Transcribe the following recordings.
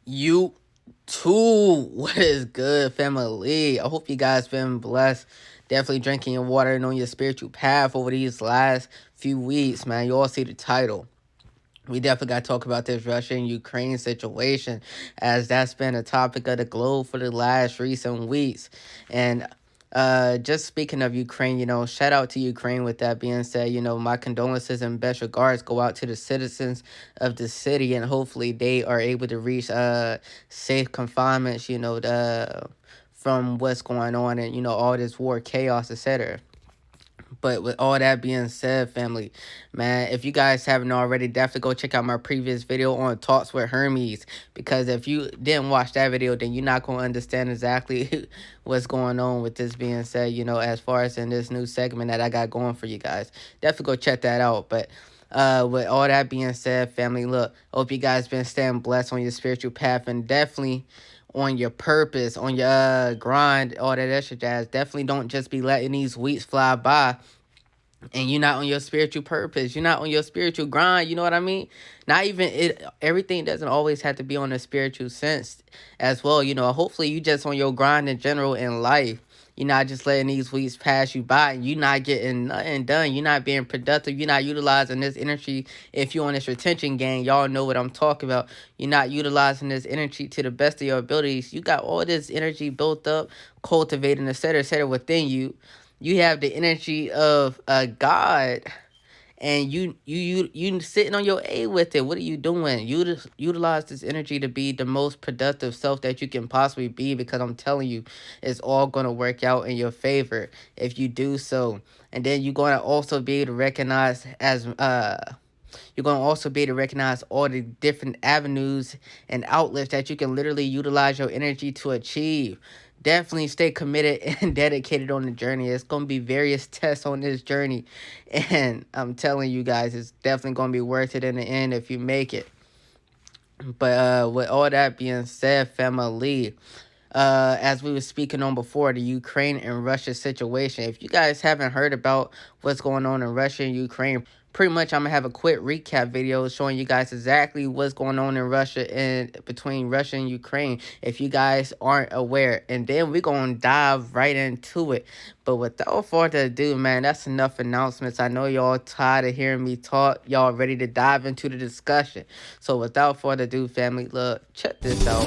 You too. What is good, family? I hope you guys been blessed. Definitely drinking your water and on your spiritual path over these last few weeks, man. You all see the title. We definitely got to talk about this Russia and Ukraine situation, as that's been a topic of the globe for the last recent weeks. And just speaking of Ukraine, shout out to Ukraine. With that being said, my condolences and best regards go out to the citizens of the city, and hopefully they are able to reach safe confinements, from what's going on, and all this war chaos, etc. But with all that being said, family, man, if you guys haven't already, definitely go check out my previous video on talks with Hermes. Because if you didn't watch that video, then you're not going to understand exactly what's going on with this being said, as far as in this new segment that I got going for you guys. Definitely go check that out. But with all that being said, family, look, hope you guys been staying blessed on your spiritual path, and definitely on your purpose, on your grind, all that extra jazz. Definitely don't just be letting these weeks fly by and you're not on your spiritual purpose. You're not on your spiritual grind. You know what I mean? Not even it. Everything doesn't always have to be on a spiritual sense as well. Hopefully you just on your grind in general in life. You're not just letting these weeks pass you by and you're not getting nothing done. You're not being productive. You're not utilizing this energy. If you're on this retention game, y'all know what I'm talking about. You're not utilizing this energy to the best of your abilities. You got all this energy built up, cultivating, etc., within you. You have the energy of a God, and you sitting on your A with it. What are you doing? You utilize this energy to be the most productive self that you can possibly be, because I'm telling you, it's all going to work out in your favor if you do so. And then you're going to also be able to recognize you're going to also be able to recognize all the different avenues and outlets that you can literally utilize your energy to achieve. Definitely stay committed and dedicated on the journey. It's going to be various tests on this journey. And I'm telling you guys, it's definitely going to be worth it in the end if you make it. But with all that being said, family, as we were speaking on before, the Ukraine and Russia situation. If you guys haven't heard about what's going on in Russia and Ukraine, pretty much I'm gonna have a quick recap video showing you guys exactly what's going on in Russia and between Russia and Ukraine, if you guys aren't aware. And then we're gonna dive right into it. But without further ado, man, that's enough announcements. I know y'all tired of hearing me talk. Y'all ready to dive into the discussion. So without further ado, family, look, check this out.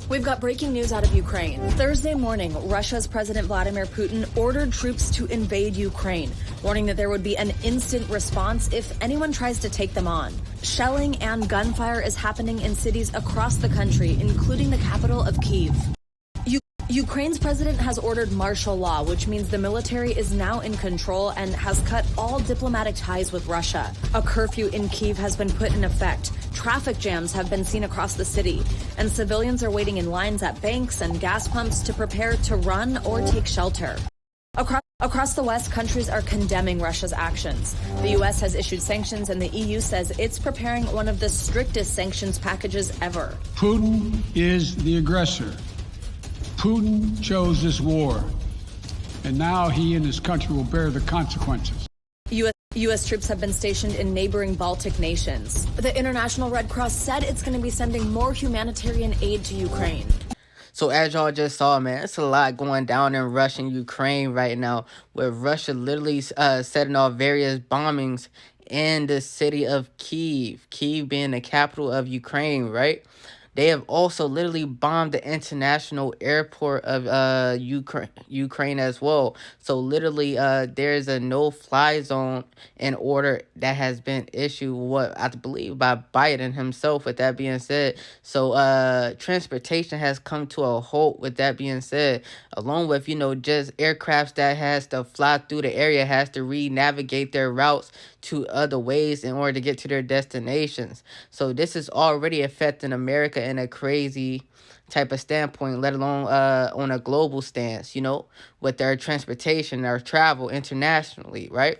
We've got breaking news out of Ukraine. Thursday morning, Russia's President Vladimir Putin ordered troops to invade Ukraine, warning that there would be an instant response if anyone tries to take them on. Shelling and gunfire is happening in cities across the country, including the capital of Kyiv. Ukraine's president has ordered martial law, which means the military is now in control and has cut all diplomatic ties with Russia. A curfew in Kyiv has been put in effect. Traffic jams have been seen across the city, and civilians are waiting in lines at banks and gas pumps to prepare to run or take shelter. Across the West, countries are condemning Russia's actions. The U.S. has issued sanctions, and the EU says it's preparing one of the strictest sanctions packages ever. Putin is the aggressor. Putin chose this war, and now he and his country will bear the consequences. U.S. troops have been stationed in neighboring Baltic nations. The International Red Cross said it's going to be sending more humanitarian aid to Ukraine. So as y'all just saw, man, it's a lot going down in Russia and Ukraine right now, where Russia literally setting off various bombings in the city of Kyiv. Kyiv being the capital of Ukraine, right? They have also literally bombed the international airport of Ukraine as well. So literally there is a no-fly zone in order that has been issued, what I believe, by Biden himself, with that being said. So transportation has come to a halt, with that being said, along with, just aircrafts that has to fly through the area, has to re-navigate their routes to other ways in order to get to their destinations. So this is already affecting America in a crazy type of standpoint, let alone on a global stance, with their transportation, their travel internationally, right?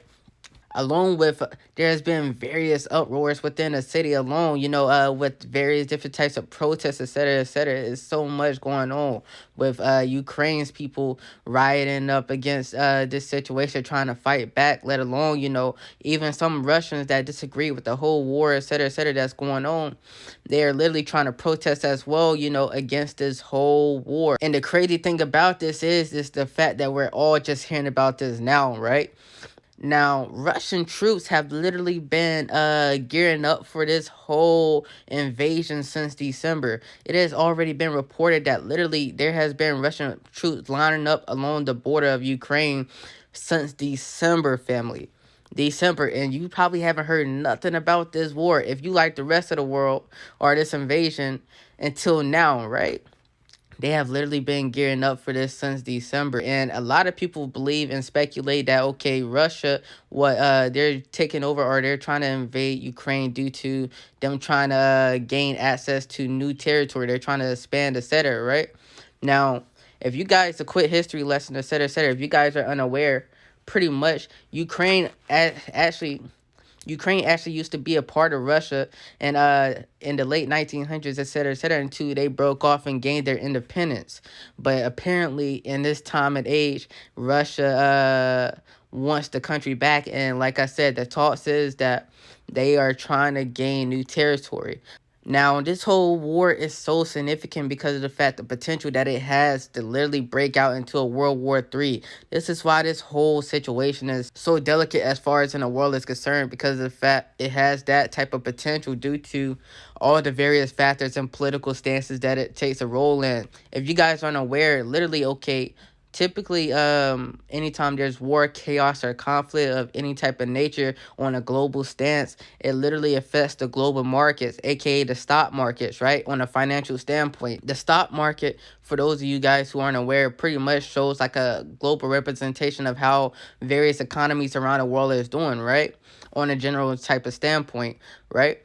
along with there has been various uproars within the city alone, with various different types of protests, etc., etc. There's so much going on with Ukraine's people rioting up against this situation, trying to fight back, let alone, even some Russians that disagree with the whole war, etc., etc., that's going on. They're literally trying to protest as well, against this whole war. And the crazy thing about this is the fact that we're all just hearing about this now, right? Now, Russian troops have literally been gearing up for this whole invasion since December. It has already been reported that literally there has been Russian troops lining up along the border of Ukraine since December, family. December, and you probably haven't heard nothing about this war if you like the rest of the world or this invasion until now, right? They have literally been gearing up for this since December, and a lot of people believe and speculate that okay, Russia, they're taking over or they're trying to invade Ukraine due to them trying to gain access to new territory. They're trying to expand, etc. Right now, if you guys a quick history lesson, etc., etc. If you guys are unaware, pretty much Ukraine actually used to be a part of Russia, and in the late 1900s, etc., etc., until they broke off and gained their independence. But apparently, in this time and age, Russia wants the country back, and like I said, the talk says that they are trying to gain new territory. Now, this whole war is so significant because of the fact, the potential that it has to literally break out into a World War III. This is why this whole situation is so delicate as far as in the world is concerned, because of the fact it has that type of potential due to all the various factors and political stances that it takes a role in. If you guys aren't aware, literally, okay, typically, anytime there's war, chaos, or conflict of any type of nature on a global stance, it literally affects the global markets, aka the stock markets, right? On a financial standpoint, the stock market, for those of you guys who aren't aware, pretty much shows like a global representation of how various economies around the world is doing, right? On a general type of standpoint, right?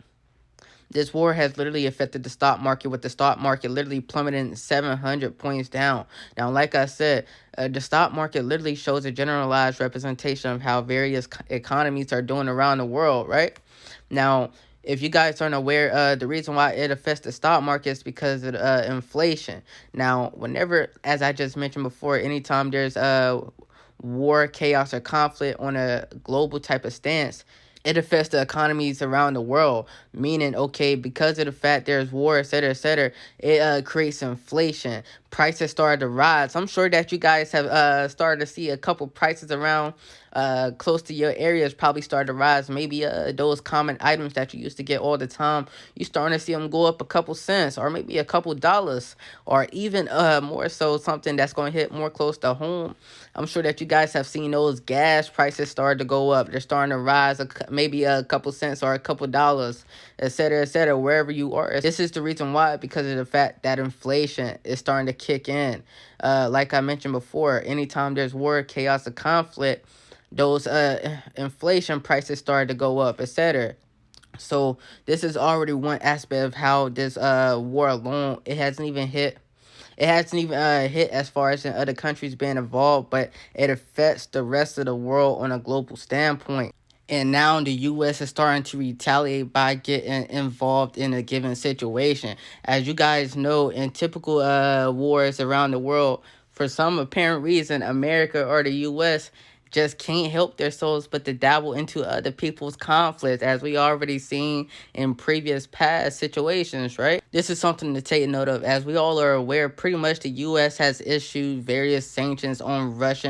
This war has literally affected the stock market, with the stock market literally plummeting 700 points down. Now, like I said, the stock market literally shows a generalized representation of how various economies are doing around the world, right? Now, if you guys aren't aware, the reason why it affects the stock market is because of inflation. Now, whenever, as I just mentioned before, anytime there's war, chaos, or conflict on a global type of stance, it affects the economies around the world, meaning, okay, because of the fact there's war, etc., it creates inflation. Prices started to rise. I'm sure that you guys have started to see a couple prices around close to your areas probably started to rise. Maybe those common items that you used to get all the time, you starting to see them go up a couple cents or maybe a couple dollars, or even more so something that's going to hit more close to home. I'm sure that you guys have seen those gas prices start to go up. They're starting to rise maybe a couple cents or a couple dollars, etc., wherever you are. This is the reason why, because of the fact that inflation is starting to kick in. Like I mentioned before, anytime there's war, chaos, or conflict, those inflation prices started to go up, etc. So this is already one aspect of how this war alone, it hasn't even hit as far as in other countries being involved, but it affects the rest of the world on a global standpoint. And now the U.S. is starting to retaliate by getting involved in a given situation. As you guys know, in typical wars around the world, for some apparent reason, America or the U.S. just can't help their souls but to dabble into other people's conflicts, as we already seen in previous past situations, right? This is something to take note of. As we all are aware, pretty much the U.S. has issued various sanctions on Russian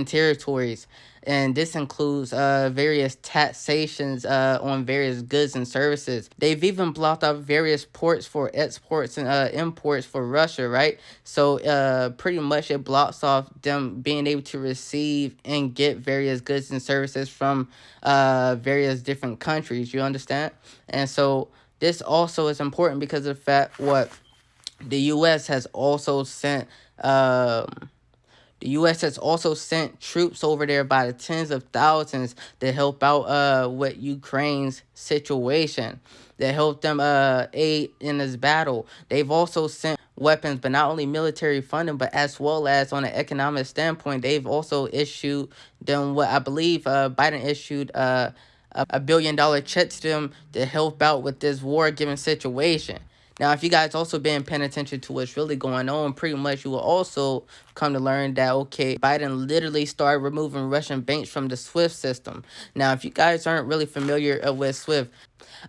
territories. And this includes various taxations on various goods and services. They've even blocked out various ports for exports and imports for Russia, right? So pretty much it blocks off them being able to receive and get various goods and services from various different countries, you understand? And so this also is important because of the fact what the U.S. has also sent... The U.S. has also sent troops over there by the tens of thousands to help out with Ukraine's situation, that help them aid in this battle. They've also sent weapons, but not only military funding, but as well as on an economic standpoint, they've also issued them what I believe Biden issued $1 billion check to them to help out with this war given situation. Now, if you guys also been paying attention to what's really going on, pretty much you will also come to learn that, okay, Biden literally started removing Russian banks from the SWIFT system. Now, if you guys aren't really familiar with SWIFT,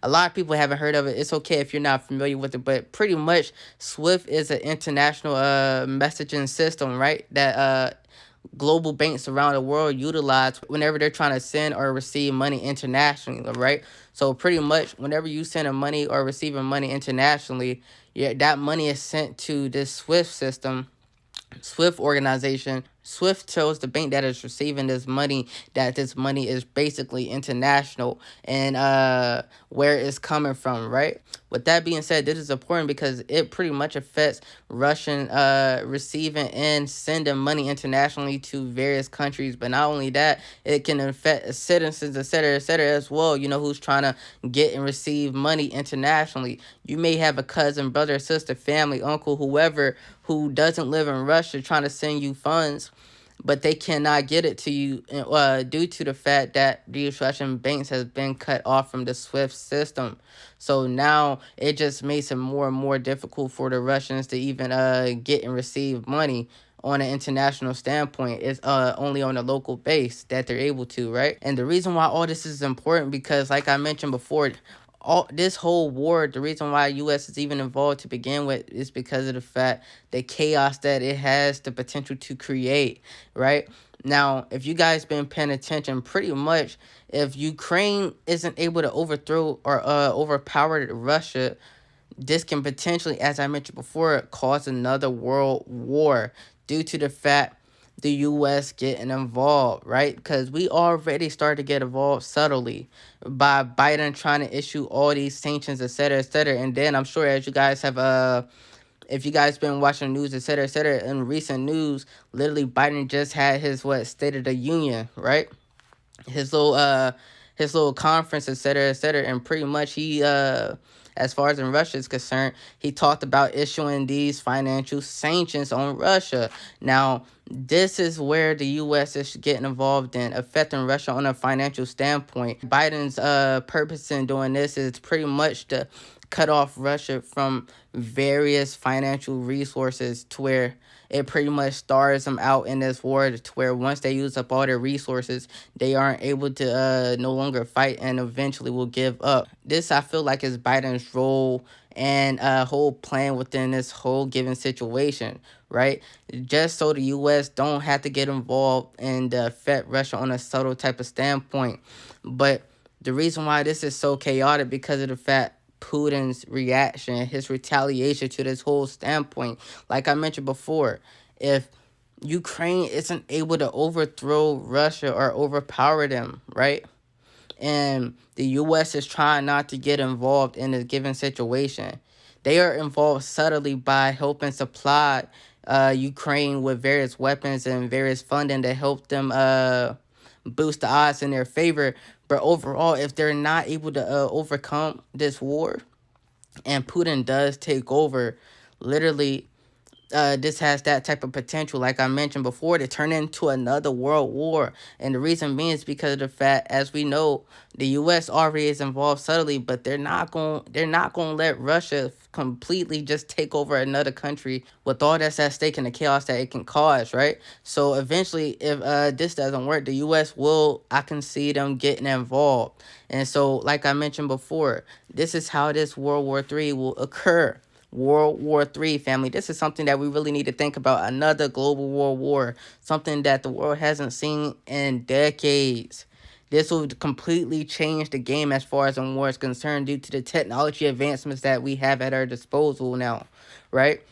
a lot of people haven't heard of it. It's okay if you're not familiar with it, but pretty much SWIFT is an international messaging system, right? That global banks around the world utilize whenever they're trying to send or receive money internationally, right? So pretty much whenever you send a money or receiving money internationally, yeah, that money is sent to this SWIFT system, SWIFT organization. SWIFT tells the bank that is receiving this money that this money is basically international and where it's coming from, right? With that being said, this is important because it pretty much affects Russian receiving and sending money internationally to various countries. But not only that, it can affect citizens, et cetera, as well, you know, who's trying to get and receive money internationally. You may have a cousin, brother, sister, family, uncle, whoever who doesn't live in Russia trying to send you funds, but they cannot get it to you due to the fact that these Russian banks has been cut off from the SWIFT system. So now it just makes it more and more difficult for the Russians to even get and receive money on an international standpoint. It's only on a local base that they're able to, right? And the reason why all this is important because, like I mentioned before, all this whole war, the reason why U.S. is even involved to begin with is because of the fact, the chaos that it has the potential to create, right? Now, if you guys been paying attention, pretty much, if Ukraine isn't able to overthrow or overpower Russia, this can potentially, as I mentioned before, cause another world war due to the fact the U.S. getting involved, right? Because we already started to get involved subtly by Biden trying to issue all these sanctions, et cetera, et cetera. And then I'm sure as you guys have, if you guys been watching the news, et cetera, in recent news, literally Biden just had his, State of the Union, right? His little conference, et cetera, and pretty much he as far as in Russia is concerned, he talked about issuing these financial sanctions on Russia. Now, this is where the U.S. is getting involved in affecting Russia on a financial standpoint. Biden's purpose in doing this is pretty much to cut off Russia from various financial resources to where it pretty much stars them out in this war to where once they use up all their resources, they aren't able to no longer fight and eventually will give up. This, I feel like, is Biden's role and whole plan within this whole given situation, right? Just so the U.S. don't have to get involved and affect Russia on a subtle type of standpoint. But the reason why this is so chaotic because of the fact Putin's reaction, his retaliation to this whole standpoint. Like I mentioned before, if Ukraine isn't able to overthrow Russia or overpower them, right? And the U.S. is trying not to get involved in a given situation. They are involved subtly by helping supply Ukraine with various weapons and various funding to help them boost the odds in their favor. But overall, if they're not able to overcome this war and Putin does take over, literally, this has that type of potential, like I mentioned before, to turn into another world war. And the reason being is because of the fact, as we know, the U.S. already is involved subtly, but they're not going to let Russia completely just take over another country with all that's at stake and the chaos that it can cause, right? So eventually, if this doesn't work, the U.S. will, I can see them getting involved. And so, like I mentioned before, this is how this World War III will occur. World War III, family. This is something that we really need to think about. Another global world war. Something that the world hasn't seen in decades. This will completely change the game as far as war is concerned due to the technology advancements that we have at our disposal now, right?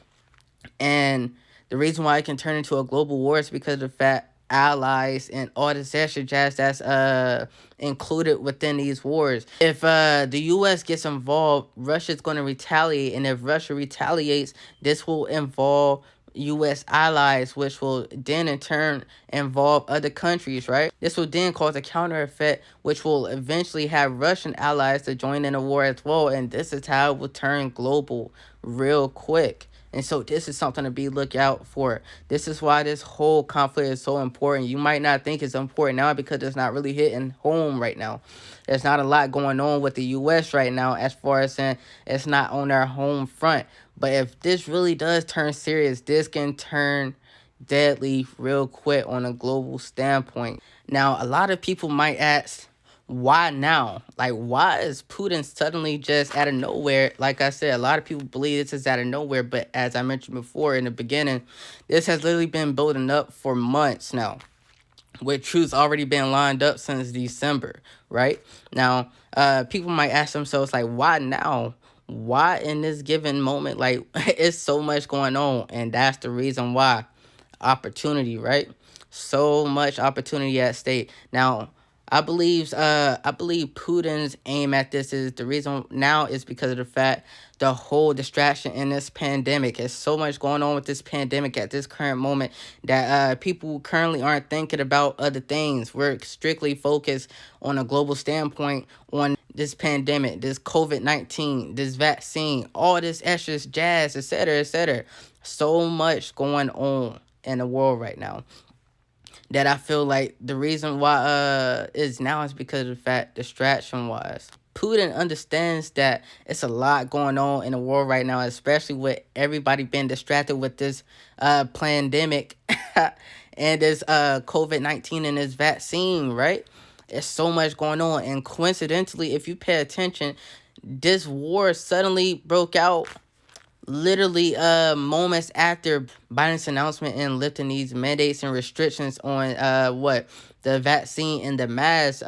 And the reason why it can turn into a global war is because of the fact allies and all this extra jazz that's included within these wars. If the U.S. gets involved, Russia's going to retaliate, and if Russia retaliates, this will involve U.S. allies, which will then in turn involve other countries, right? This will then cause a counter effect, which will eventually have Russian allies to join in a war as well, and this is how it will turn global real quick. And so this is something to be looked out for. This is why this whole conflict is so important. You might not think it's important now because it's not really hitting home right now. There's not a lot going on with the U.S. right now as far as saying it's not on our home front. But if this really does turn serious, this can turn deadly real quick on a global standpoint. Now, a lot of people might ask, why now? Like, why is Putin suddenly just out of nowhere? Like I said, a lot of people believe this is out of nowhere, but as I mentioned before in the beginning, this has literally been building up for months now, with troops already been lined up since December, right? Now, people might ask themselves, like, why now? Why in this given moment? Like, it's so much going on, and that's the reason why. Opportunity, right? So much opportunity at stake. Now, I believe Putin's aim at this is the reason now is because of the fact the whole distraction in this pandemic. There's so much going on with this pandemic at this current moment that people currently aren't thinking about other things. We're strictly focused on a global standpoint on this pandemic, this COVID-19, this vaccine, all this extra jazz, etc., etc. So much going on in the world right now that I feel like the reason why is now is because of the fact distraction wise. Putin understands that it's a lot going on in the world right now, especially with everybody being distracted with this pandemic and this COVID-19 and this vaccine, right? There's so much going on. And coincidentally, if you pay attention, this war suddenly broke out literally moments after Biden's announcement and lifting these mandates and restrictions on the vaccine and the mask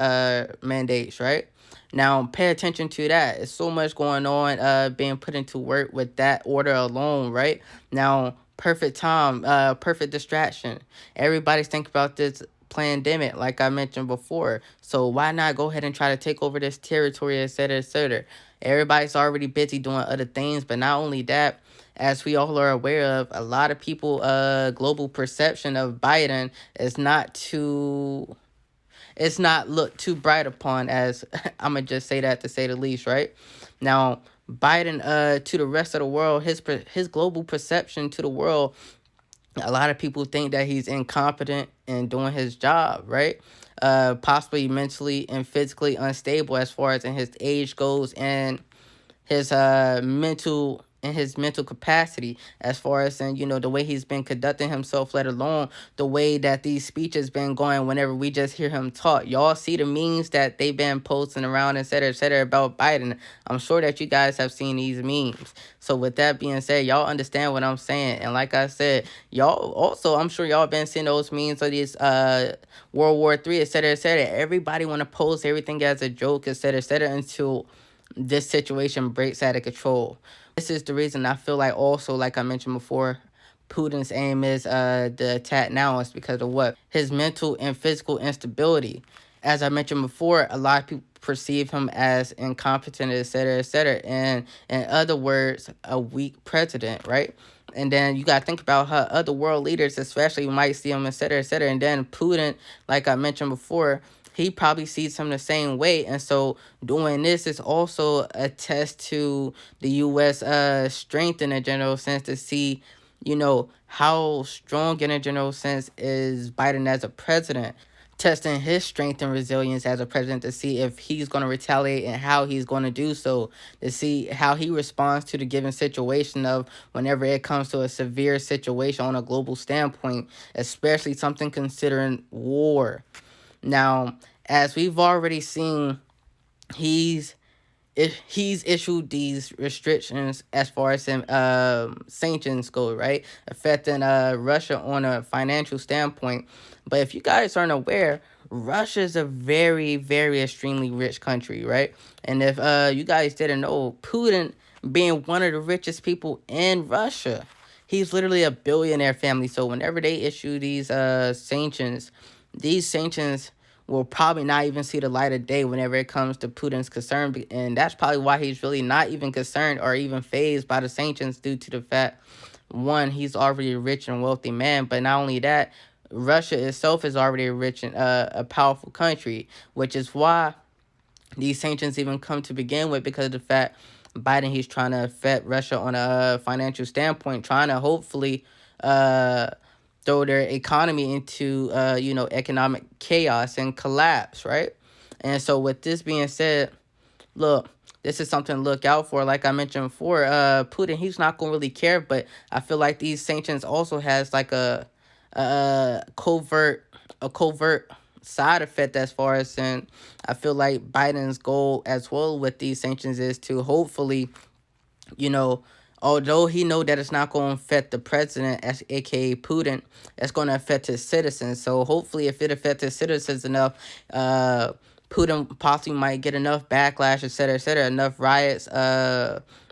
mandates, right? Now pay attention to that. There's so much going on being put into work with that order alone, right? Now perfect time, perfect distraction. Everybody's thinking about this pandemic like I mentioned before. So why not go ahead and try to take over this territory, etc., etc. Everybody's already busy doing other things, but not only that, as we all are aware of, a lot of people global perception of Biden is not too it's not looked too bright upon, as I'm gonna just say that to say the least, right? Now, Biden to the rest of the world, his global perception to the world, a lot of people think that he's incompetent in doing his job, right? Possibly mentally and physically unstable as far as in his age goes, and his mental capacity as far as in, the way he's been conducting himself, let alone the way that these speeches been going whenever we just hear him talk. Y'all see the memes that they've been posting around, etc., about Biden. I'm sure that you guys have seen these memes. So with that being said, y'all understand what I'm saying. And like I said, y'all also, I'm sure y'all been seeing those memes of these World War III, etc., etc. Everybody want to post everything as a joke, etc., etc., until this situation breaks out of control. This is the reason I feel like also, like I mentioned before, Putin's aim is the attack now is because of what? His mental and physical instability. As I mentioned before, a lot of people perceive him as incompetent, etc., etc. And in other words, a weak president, right? And then you got to think about how other world leaders especially might see him, etc., etc. And then Putin, like I mentioned before, he probably sees him the same way. And so doing this is also a test to the U.S. Strength in a general sense to see, how strong in a general sense is Biden as a president. Testing his strength and resilience as a president to see if he's going to retaliate and how he's going to do so, to see how he responds to the given situation of whenever it comes to a severe situation on a global standpoint, especially something considering war. Now, as we've already seen, he's issued these restrictions as far as sanctions go, right? Affecting Russia on a financial standpoint. But if you guys aren't aware, Russia is a very, very extremely rich country, right? And if you guys didn't know, Putin being one of the richest people in Russia, he's literally a billionaire family. So whenever they issue these sanctions will probably not even see the light of day whenever it comes to Putin's concern. And that's probably why he's really not even concerned or even fazed by the sanctions, due to the fact, one, he's already a rich and wealthy man. But not only that, Russia itself is already a rich and a powerful country, which is why these sanctions even come to begin with, because of the fact Biden, he's trying to affect Russia on a financial standpoint, trying to hopefully uh, throw their economy into, economic chaos and collapse, right? And so with this being said, look, this is something to look out for. Like I mentioned before, Putin, he's not gonna really care, but I feel like these sanctions also has like a covert side effect as far as, and I feel like Biden's goal as well with these sanctions is to hopefully, you know, although he know that it's not going to affect the president, as aka Putin, it's going to affect his citizens. So hopefully, if it affects his citizens enough, Putin possibly might get enough backlash, etc., enough riots,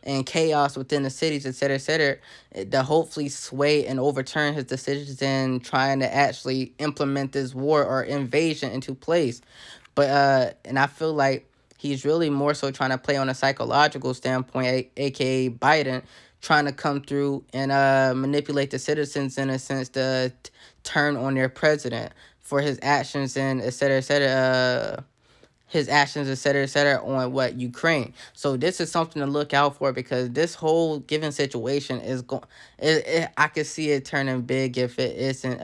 and chaos within the cities, etc., to hopefully sway and overturn his decisions in trying to actually implement this war or invasion into place. But and I feel like he's really more so trying to play on a psychological standpoint, aka Biden, trying to come through and manipulate the citizens in a sense to turn on their president for his actions and his actions, on what Ukraine. So this is something to look out for, because this whole given situation is going. I could see it turning big if it isn't.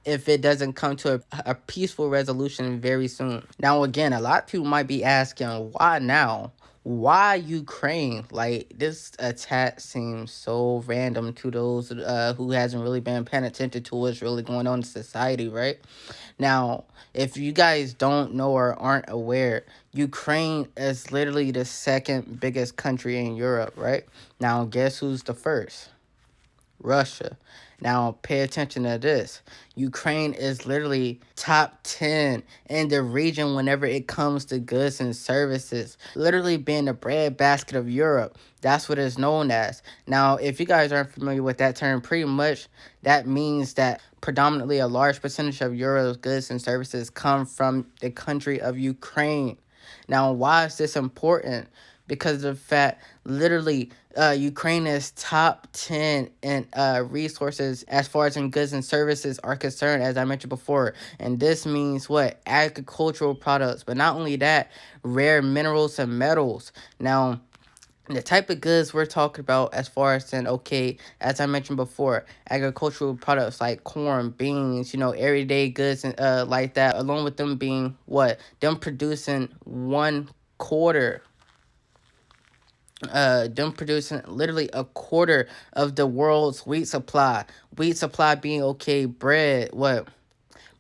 If it doesn't come to a peaceful resolution very soon. Now, again, a lot of people might be asking, why now? Why Ukraine? Like, this attack seems so random to those who hasn't really been paying attention to what's really going on in society, right? Now, if you guys don't know or aren't aware, Ukraine is literally the second biggest country in Europe, right? Now, guess who's the first? Russia. Now, pay attention to this. Ukraine is literally top 10 in the region whenever it comes to goods and services. Literally being the breadbasket of Europe. That's what it's known as. Now, if you guys aren't familiar with that term, pretty much that means that predominantly a large percentage of Europe's goods and services come from the country of Ukraine. Now, why is this important? Because of the fact, literally, Ukraine is top 10 in resources as far as in goods and services are concerned, as I mentioned before. And this means what? Agricultural products. But not only that, rare minerals and metals. Now, the type of goods we're talking about as far as in, okay, as I mentioned before, agricultural products like corn, beans, everyday goods and like that, along with them being what? Them producing 1/4, them producing literally 1/4 of the world's wheat supply. Wheat supply being, okay, bread, what?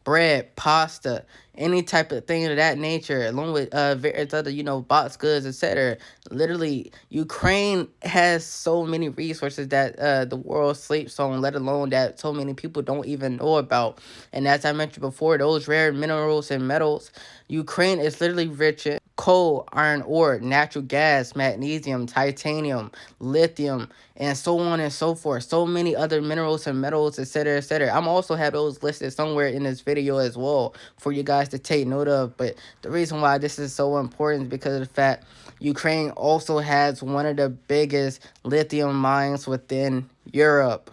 Bread, pasta, any type of thing of that nature, along with various other, box goods, etc. Literally, Ukraine has so many resources that the world sleeps on, let alone that so many people don't even know about. And as I mentioned before, those rare minerals and metals, Ukraine is literally rich in coal, iron ore, natural gas, magnesium, titanium, lithium, and so on and so forth. So many other minerals and metals, etc. I'm also have those listed somewhere in this video as well for you guys to take note of. But the reason why this is so important is because of the fact Ukraine also has one of the biggest lithium mines within Europe.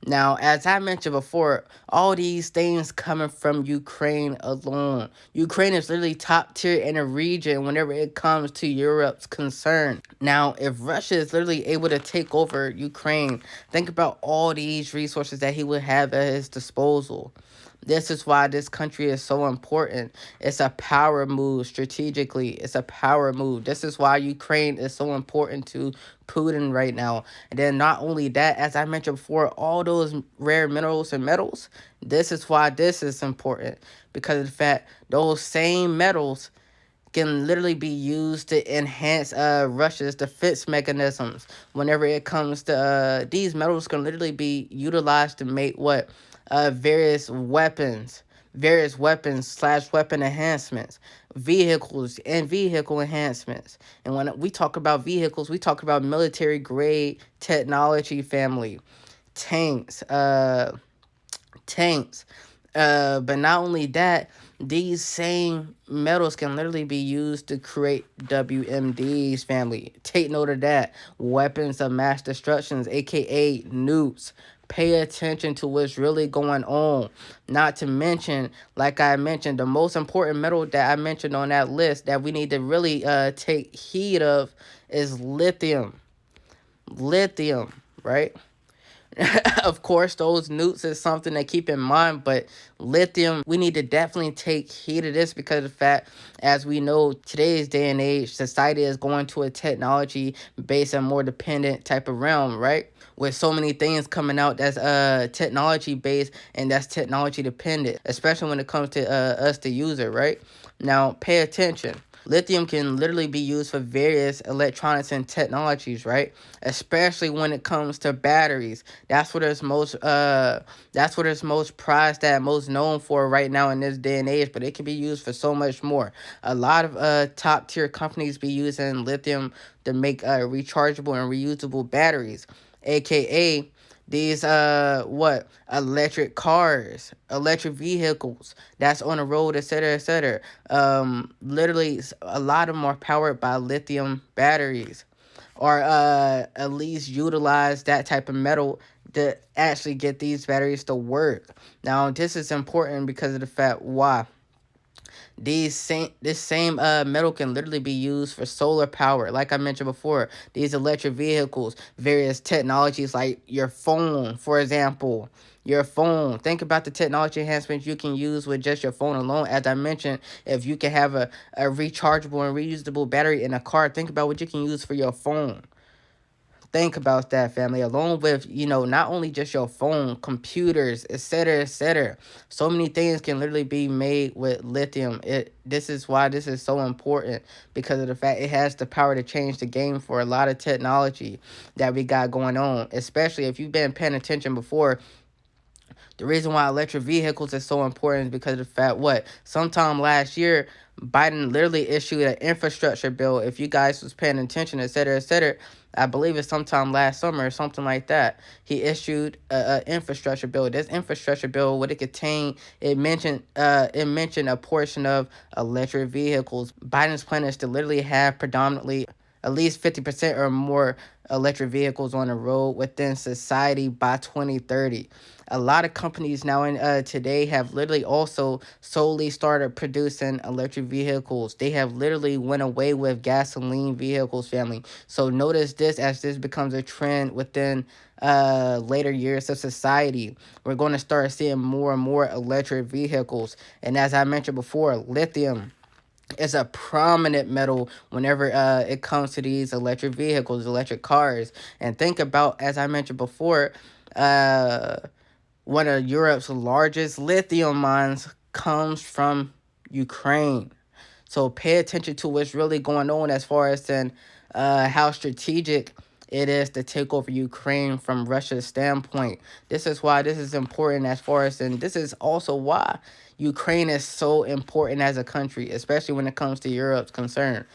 Now, as I mentioned before, all these things coming from Ukraine alone. Ukraine is literally top tier in the region whenever it comes to Europe's concern. Now, if Russia is literally able to take over Ukraine, think about all these resources that he would have at his disposal. This is why this country is so important. It's a power move strategically. It's a power move. This is why Ukraine is so important to Putin right now. And then not only that, as I mentioned before, all those rare minerals and metals, this is why this is important. Because of the fact those same metals can literally be used to enhance Russia's defense mechanisms. Whenever it comes to these metals can literally be utilized to make what? Various weapons slash weapon enhancements, vehicles and vehicle enhancements. And when we talk about vehicles, we talk about military grade technology family, tanks, but not only that, these same metals can literally be used to create WMDs, family. Take note of that. Weapons of mass destructions, aka nukes, Pay attention to what's really going on. Not to mention, like I mentioned, the most important metal that I mentioned on that list that we need to really take heed of is lithium. Lithium, right? Of course, those newts is something to keep in mind, but lithium, we need to definitely take heed of this because of the fact, as we know, today's day and age, society is going to a technology based and more dependent type of realm, right? With so many things coming out that's technology based and that's technology dependent, especially when it comes to us, the user, right? Now, pay attention. Lithium can literally be used for various electronics and technologies, right? Especially when it comes to batteries. That's what it's most prized at, most known for right now in this day and age, but it can be used for so much more. A lot of top tier companies be using lithium to make rechargeable and reusable batteries, aka these electric cars, electric vehicles that's on the road, etc., etc. Literally a lot of them are powered by lithium batteries, or at least utilize that type of metal to actually get these batteries to work. Now this is important because of the fact why this same metal can literally be used for solar power. Like I mentioned before, these electric vehicles, various technologies like your phone, for example. Your phone. Think about the technology enhancements you can use with just your phone alone. As I mentioned, if you can have a rechargeable and reusable battery in a car, think about what you can use for your phone. Think about that, family. Along with, not only just your phone, computers, etc., etc. So many things can literally be made with lithium. This is why this is so important, because of the fact it has the power to change the game for a lot of technology that we got going on. Especially if you've been paying attention before, the reason why electric vehicles is so important is because of the fact sometime last year, Biden literally issued an infrastructure bill. If you guys was paying attention, et cetera, et cetera, I believe it's sometime last summer or something like that. He issued a infrastructure bill. This infrastructure bill, what it contained, it mentioned a portion of electric vehicles. Biden's plan is to literally have predominantly at least 50% or more electric vehicles on the road within society by 2030. A lot of companies now in today have literally also solely started producing electric vehicles. They have literally went away with gasoline vehicles, family. So notice this as this becomes a trend within later years of society. We're going to start seeing more and more electric vehicles. And as I mentioned before, lithium is a prominent metal whenever it comes to these electric vehicles, electric cars. And think about, as I mentioned before, one of Europe's largest lithium mines comes from Ukraine. So pay attention to what's really going on as far as how strategic it is to take over Ukraine from Russia's standpoint. This is why this is important as far as, and this is also why Ukraine is so important as a country, especially when it comes to Europe's concern.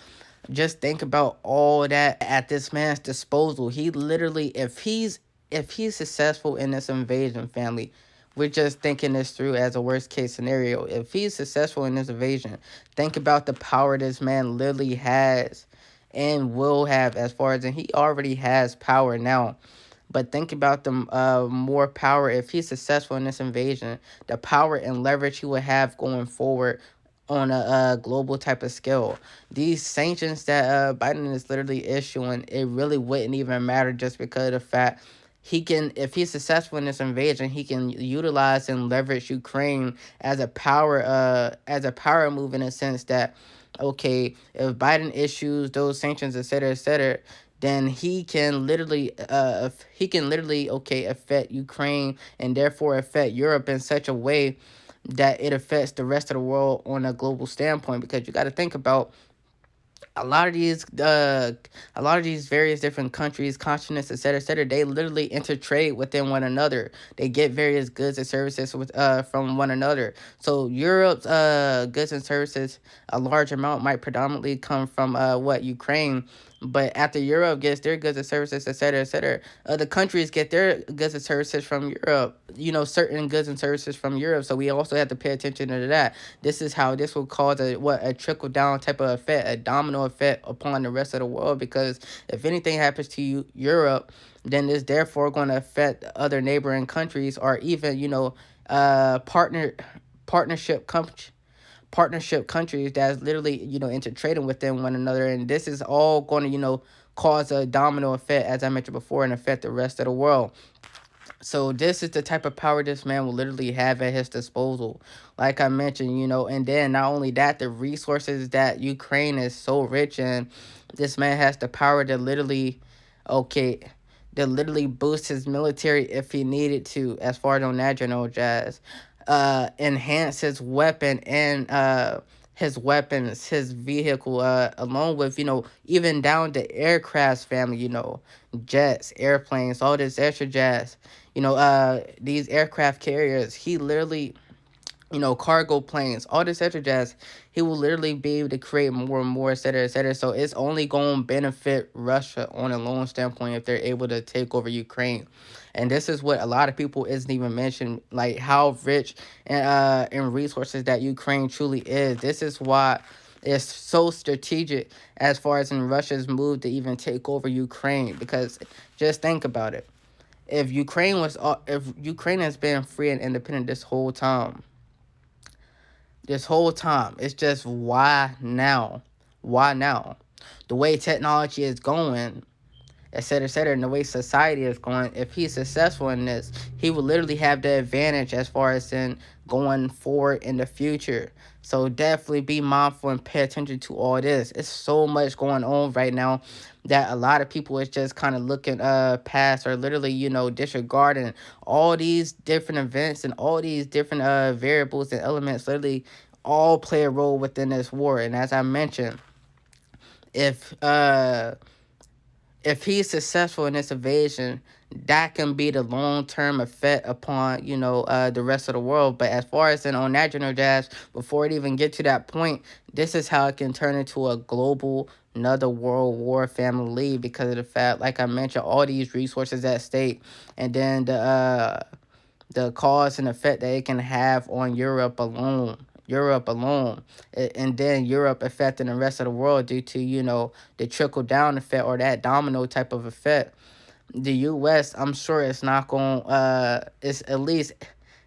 Just think about all that at this man's disposal. He literally, if he's successful in this invasion, family, we're just thinking this through as a worst case scenario. If he's successful in this invasion, think about the power this man literally has and will have, as far as, and he already has power now. But think about the more power if he's successful in this invasion, the power and leverage he would have going forward on a global type of scale. These sanctions that Biden is literally issuing, it really wouldn't even matter just because of the fact he can, if he's successful in this invasion, he can utilize and leverage Ukraine as a power move, in a sense that, okay, if Biden issues those sanctions, et cetera, then he can literally affect Ukraine and therefore affect Europe in such a way that it affects the rest of the world on a global standpoint. Because you got to think about a lot of these various different countries, continents, etc., they literally intertrade within one another. They get various goods and services from one another. So Europe's goods and services, a large amount might predominantly come from Ukraine. But after Europe gets their goods and services, etc., other countries get their goods and services from Europe. Certain goods and services from Europe. So we also have to pay attention to that. This is how this will cause a trickle down type of effect, a domino domino effect upon the rest of the world, because if anything happens to Europe, then it's therefore going to affect other neighboring countries, or even, partnership countries partnership countries that's literally, intertrading within one another. And this is all going to, cause a domino effect, as I mentioned before, and affect the rest of the world. So this is the type of power this man will literally have at his disposal. Like I mentioned, and then not only that, the resources that Ukraine is so rich in, this man has the power to literally, okay, to literally boost his military if he needed to, as far as on that general jazz. Enhance his weapon and his weapons, his vehicle, along with, even down to aircrafts family, jets, airplanes, all this extra jazz. These aircraft carriers, he literally, cargo planes, all this extra jazz, he will literally be able to create more and more, et cetera, et cetera. So it's only going to benefit Russia on a long standpoint if they're able to take over Ukraine. And this is what a lot of people isn't even mentioned, like how rich and in resources that Ukraine truly is. This is why it's so strategic as far as in Russia's move to even take over Ukraine. Because just think about it. If Ukraine has been free and independent this whole time, it's just why now? Why now? The way technology is going, et cetera, and the way society is going, if he's successful in this, he will literally have the advantage as far as in going forward in the future. So definitely be mindful and pay attention to all this. It's so much going on right now that a lot of people is just kind of looking past, or literally, disregarding all these different events and all these different variables and elements literally all play a role within this war. And as I mentioned, if if he's successful in this invasion, that can be the long-term effect upon, the rest of the world. But as far as in on that general jazz, before it even get to that point, this is how it can turn into a global, another world war family, because of the fact, like I mentioned, all these resources at stake, and then the cause and effect that it can have on Europe alone, and then Europe affecting the rest of the world due to, the trickle down effect, or that domino type of effect. The US, I'm sure it's not going it's at least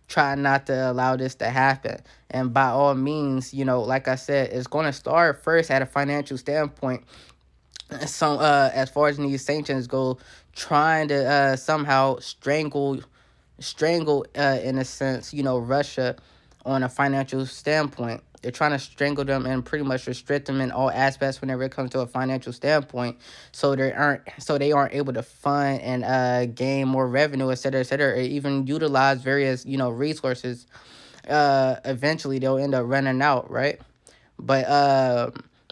try not to allow this to happen. And by all means, like I said, it's going to start first at a financial standpoint. So as far as these sanctions go, trying to somehow strangle in a sense, Russia on a financial standpoint. They're trying to strangle them and pretty much restrict them in all aspects whenever it comes to a financial standpoint, so they aren't able to fund and gain more revenue, et cetera, or even utilize various, resources. Eventually they'll end up running out, right? But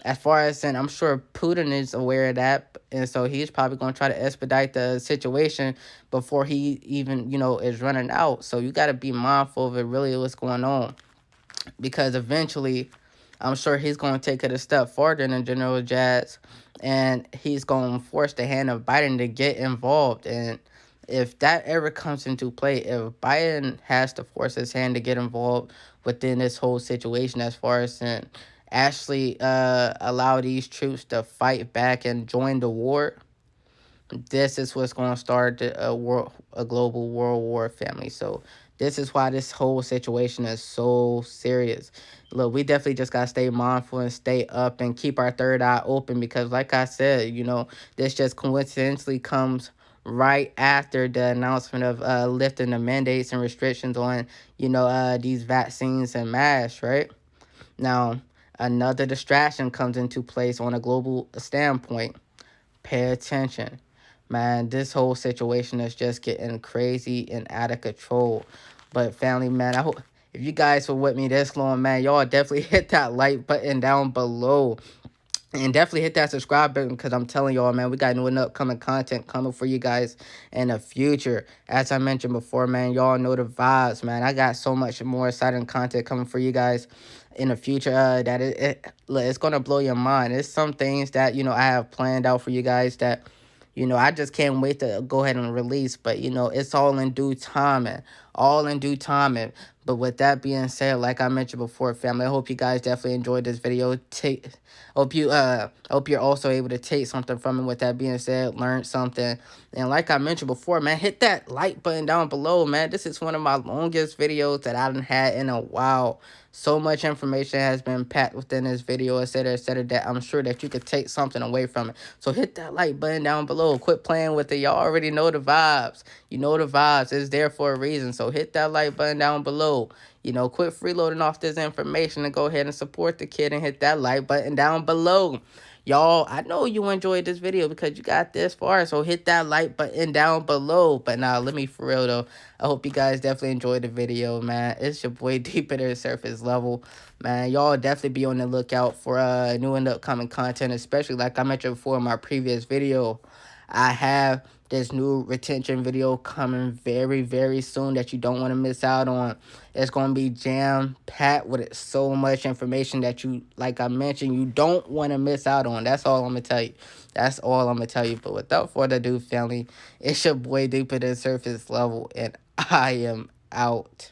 as far as, and I'm sure Putin is aware of that, and so he's probably going to try to expedite the situation before he even, is running out. So you got to be mindful of it, really what's going on, because eventually I'm sure he's going to take it a step further than General Jazz, and he's going to force the hand of Biden to get involved. And if that ever comes into play, if Biden has to force his hand to get involved within this whole situation, as far as actually allow these troops to fight back and join the war, this is what's going to start a global world war family. So this is why this whole situation is so serious. Look, we definitely just got to stay mindful and stay up and keep our third eye open, because like I said, this just coincidentally comes right after the announcement of lifting the mandates and restrictions on, these vaccines and masks, right? Now, another distraction comes into place on a global standpoint. Pay attention. Man, this whole situation is just getting crazy and out of control. But family, man, I hope if you guys were with me this long, man, y'all definitely hit that like button down below. And definitely hit that subscribe button, because I'm telling y'all, man, we got new and upcoming content coming for you guys in the future. As I mentioned before, man, y'all know the vibes, man. I got so much more exciting content coming for you guys in the future that it's going to blow your mind. There's some things that, I have planned out for you guys that, I just can't wait to go ahead and release. But, it's all in due time, and all in due time. But with that being said, like I mentioned before, family, I hope you guys definitely enjoyed this video. Hope you're also able to take something from it. With that being said, learn something. And like I mentioned before, man, hit that like button down below, man. This is one of my longest videos that I done had in a while. So much information has been packed within this video, etc., that I'm sure that you could take something away from it. So hit that like button down below. Quit playing with it. Y'all already know the vibes. You know the vibes. It's there for a reason. So hit that like button down below. You know, quit freeloading off this information and go ahead and support the kid and hit that like button down below. Y'all, I know you enjoyed this video because you got this far, so hit that like button down below. But now, let me for real though. I hope you guys definitely enjoyed the video, man. It's your boy Deeper to the Surface Level, man. Y'all definitely be on the lookout for new and upcoming content, especially like I mentioned before in my previous video. I have this new retention video coming very, very soon that you don't want to miss out on. It's going to be jam-packed with so much information that you, like I mentioned, you don't want to miss out on. That's all I'm going to tell you. That's all I'm going to tell you. But without further ado, family, it's your boy Deeper Than Surface Level, and I am out.